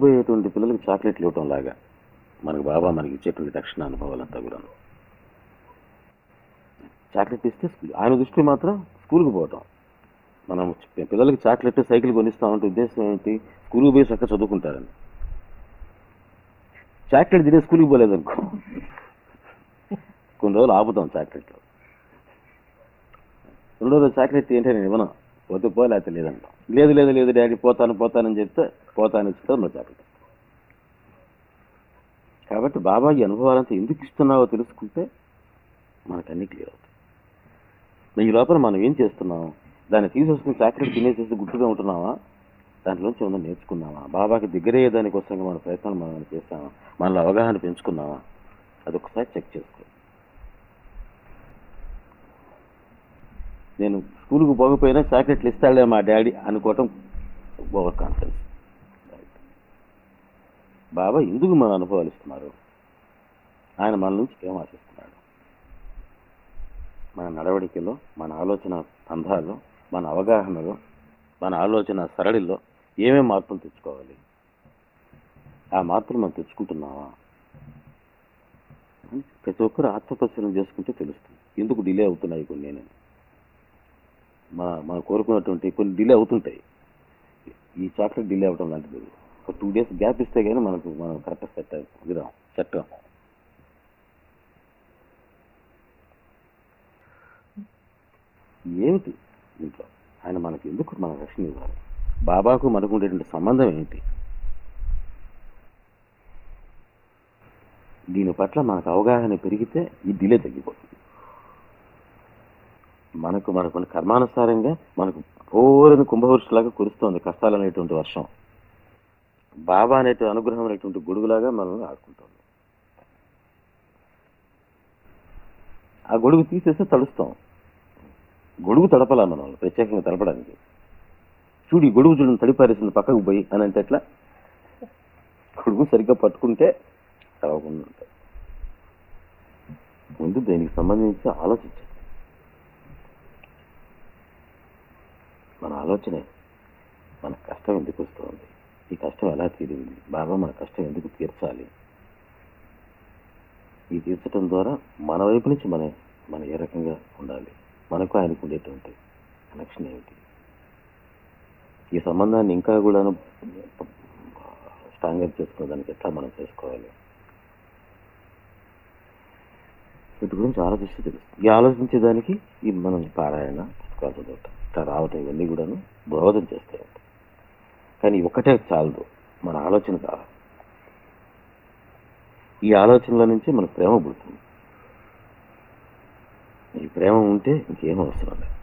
పోయేటువంటి పిల్లలకి చాక్లెట్లు ఇవ్వటం లాగా మనకు బాబా మనకి ఇచ్చేటువంటి రక్షణ అనుభవాలంతా కూడా. చాక్లెట్ ఇస్తే ఆయన దృష్టి మాత్రం స్కూల్కి పోవటం. మనం పిల్లలకి చాక్లెట్ సైకిల్ కొనిస్తామంటే ఉద్దేశం ఏంటి? స్కూల్కి పోయి చక్కగా చదువుకుంటారని. చాక్లెట్ తినే స్కూల్కి పోలేదనుకో, కొన్ని రోజులు ఆపుతాం చాక్లెట్లు. రెండో రోజు చాక్లెట్ ఏంటంటే నేను ఇవ్వను, పోతే పో లేకపోతే లేదంటాం. లేదు లేదు లేదు డాడీ పోతానని చెప్తే పోతాను ఇస్తాను నువ్వు చాక్లెట్. కాబట్టి బాబా ఈ అనుభవాలంతా ఎందుకు ఇస్తున్నావో తెలుసుకుంటే మనకన్నీ క్లియర్ అవుతాయి. ఈ లోపల మనం ఏం చేస్తున్నాం? దాన్ని తీసేసుకుని చాక్లెట్ తినేసేసి గుట్టుగా ఉంటున్నావా? దాంట్లోంచి ఏమన్నా నేర్చుకున్నావా? బాబాకి దగ్గరయ్యే దానికోసంగా మన ప్రయత్నాలు మనం చేస్తామా? మనలో అవగాహన పెంచుకున్నావా? అదొకసారి చెక్ చేసుకో. నేను స్కూల్కి పోకపోయినా చాక్లెట్లు ఇస్తాడే మా డాడీ అనుకోవటం ఓవర్ కాన్ఫిడెన్స్. బాబా ఎందుకు మన అనుభవాలు ఇస్తున్నారు? ఆయన మన నుంచి ఏం ఆశిస్తున్నాడు? మన నడవడికలో, మన ఆలోచన బంధాల్లో, మన అవగాహనలో, మన ఆలోచన సరళిలో ఏమేం మార్పులు తెచ్చుకోవాలి? ఆ మార్పులు మనం తెచ్చుకుంటున్నావా? ప్రతి ఒక్కరు ఆత్మపరిశీలన చేసుకుంటే తెలుస్తుంది ఎందుకు డిలే అవుతున్నాయి కొన్ని. నేను మనం కోరుకున్నటువంటి కొన్ని డిలే అవుతుంటాయి. ఈ చాక్లెట్ డిలే అవడం లాంటిది. ఒక 2 days గ్యాప్ ఇస్తే కానీ మనం కరెక్ట్ సెట్ ఏమిటి ఇంట్లో ఆయన మనకి ఎందుకు మన రక్షణ ఇవ్వాలి? బాబాకు మనకు ఉండేటువంటి సంబంధం ఏంటి? దీని పట్ల మనకు అవగాహన పెరిగితే ఈ డిలే తగ్గిపోతుంది. మనకు కర్మానుసారంగా మనకు పూర్ణ కుంభవృష్టిలాగా కురుస్తోంది కష్టాలు అనేటువంటి వర్షం. బాబా అనేటువంటి అనుగ్రహం అనేటువంటి గొడుగులాగా మనల్ని ఆడుకుంటుంది. ఆ గొడుగు తీసేస్తే తడుస్తాం. గొడుగు తడపలా మనం ప్రత్యేకంగా తడపడానికి. చూడు ఈ గొడుగు చూడని తడిపారేసింది పక్కకు పోయి అని అంటే ఎట్లా? గొడుగు సరిగ్గా పట్టుకుంటే తడవకుండా ఉంటాయి. ముందు దీనికి సంబంధించి ఆలోచించాలి. మన ఆలోచనే మన కష్టం ఎందుకు వస్తుంది, ఈ కష్టం ఎలా తీరింది, బాబా మన కష్టం ఎందుకు తీర్చాలి, ఈ తీర్చడం ద్వారా మన వైపు నుంచి మన ఏ రకంగా ఉండాలి, మనకు ఆయనకు ఉండేటువంటి కనెక్షన్ ఏమిటి, ఈ సంబంధాన్ని ఇంకా కూడా స్ట్రాంగ్గా చేసుకోవడానికి ఎట్లా మనం చేసుకోవాలి, వీటి గురించి ఆలోచిస్తే తెలుస్తుంది. ఈ ఆలోచించేదానికి ఈ మనం పారాయణ పుస్తకాలు ఇట్లా రావటం ఇవన్నీ కూడాను దోహదం చేస్తాయి. కానీ ఒకటే చాలదు, మన ఆలోచన కావాలి. ఈ ఆలోచనల నుంచి మనకు ప్రేమ పుడుతుంది. ఈ ప్రేమ ఉంటే ఇంకేం అవసరం లేదు.